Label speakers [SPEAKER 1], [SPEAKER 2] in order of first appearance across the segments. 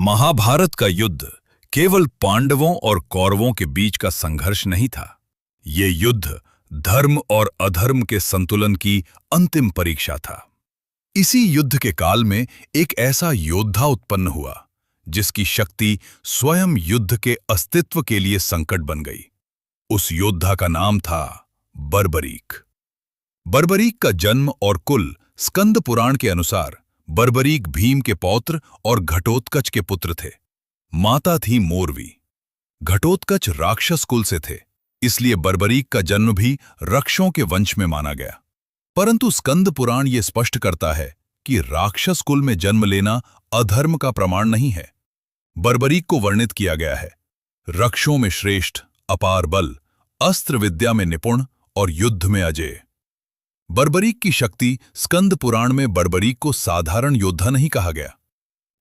[SPEAKER 1] महाभारत का युद्ध केवल पांडवों और कौरवों के बीच का संघर्ष नहीं था। ये युद्ध धर्म और अधर्म के संतुलन की अंतिम परीक्षा था। इसी युद्ध के काल में एक ऐसा योद्धा उत्पन्न हुआ जिसकी शक्ति स्वयं युद्ध के अस्तित्व के लिए संकट बन गई। उस योद्धा का नाम था बर्बरीक। बर्बरीक का जन्म और कुल स्कंद पुराण के अनुसार बर्बरीक भीम के पौत्र और घटोत्कच के पुत्र थे। माता थी मोरवी। घटोत्कच राक्षस कुल से थे, इसलिए बर्बरीक का जन्म भी रक्षों के वंश में माना गया। परंतु स्कंद पुराण ये स्पष्ट करता है कि राक्षस कुल में जन्म लेना अधर्म का प्रमाण नहीं है। बर्बरीक को वर्णित किया गया है रक्षों में श्रेष्ठ, अपार बल, अस्त्र विद्या में निपुण और युद्ध में अजेय। बर्बरीक की शक्ति स्कंद पुराण में बर्बरीक को साधारण योद्धा नहीं कहा गया।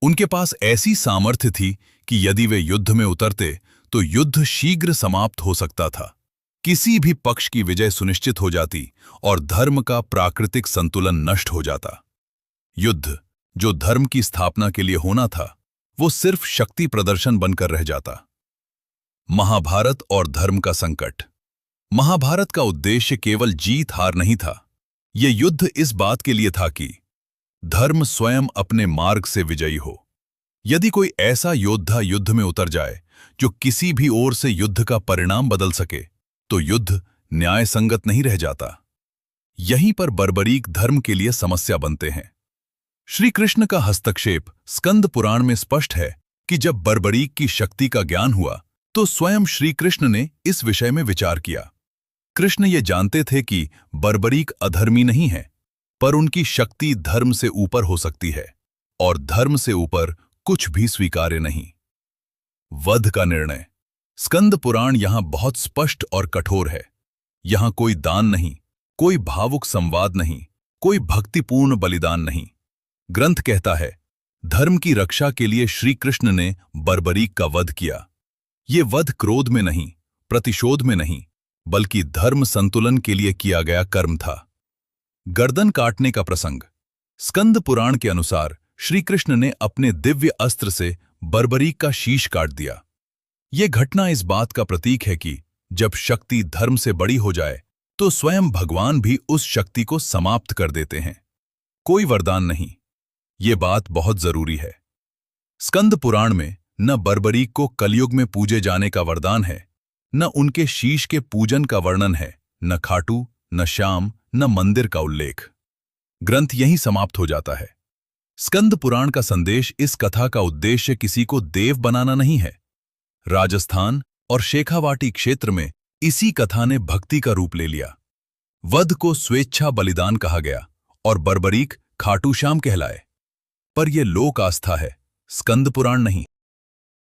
[SPEAKER 1] उनके पास ऐसी सामर्थ्य थी कि यदि वे युद्ध में उतरते तो युद्ध शीघ्र समाप्त हो सकता था। किसी भी पक्ष की विजय सुनिश्चित हो जाती और धर्म का प्राकृतिक संतुलन नष्ट हो जाता। युद्ध जो धर्म की स्थापना के लिए होना था, वो सिर्फ शक्ति प्रदर्शन बनकर रह जाता। महाभारत और धर्म का संकट। महाभारत का उद्देश्य केवल जीत हार नहीं था। ये युद्ध इस बात के लिए था कि धर्म स्वयं अपने मार्ग से विजयी हो। यदि कोई ऐसा योद्धा युद्ध में उतर जाए जो किसी भी ओर से युद्ध का परिणाम बदल सके, तो युद्ध न्याय संगत नहीं रह जाता। यहीं पर बर्बरीक धर्म के लिए समस्या बनते हैं। श्री कृष्ण का हस्तक्षेप स्कंद पुराण में स्पष्ट है कि जब बर्बरीक की शक्ति का ज्ञान हुआ तो स्वयं श्री कृष्ण ने इस विषय में विचार किया। कृष्ण ये जानते थे कि बर्बरीक अधर्मी नहीं है, पर उनकी शक्ति धर्म से ऊपर हो सकती है और धर्म से ऊपर कुछ भी स्वीकार्य नहीं। वध का निर्णय। स्कंद पुराण यहां बहुत स्पष्ट और कठोर है। यहां कोई दान नहीं, कोई भावुक संवाद नहीं, कोई भक्तिपूर्ण बलिदान नहीं। ग्रंथ कहता है धर्म की रक्षा के लिए श्री कृष्ण ने बर्बरीक का वध किया। ये वध क्रोध में नहीं, प्रतिशोध में नहीं, बल्कि धर्म संतुलन के लिए किया गया कर्म था। गर्दन काटने का प्रसंग। स्कंद पुराण के अनुसार श्री कृष्ण ने अपने दिव्य अस्त्र से बर्बरीक का शीश काट दिया। यह घटना इस बात का प्रतीक है कि जब शक्ति धर्म से बड़ी हो जाए तो स्वयं भगवान भी उस शक्ति को समाप्त कर देते हैं। कोई वरदान नहीं। ये बात बहुत जरूरी है। स्कंद पुराण में न बर्बरीक को कलयुग में पूजे जाने का वरदान है, न उनके शीश के पूजन का वर्णन है, न खाटू, न श्याम, न मंदिर का उल्लेख। ग्रंथ यहीं समाप्त हो जाता है। स्कंद पुराण का संदेश इस कथा का उद्देश्य किसी को देव बनाना नहीं है। राजस्थान और शेखावाटी क्षेत्र में इसी कथा ने भक्ति का रूप ले लिया। वध को स्वेच्छा बलिदान कहा गया और बर्बरीक खाटू श्याम कहलाए। पर यह लोक आस्था है, स्कंद पुराण नहीं।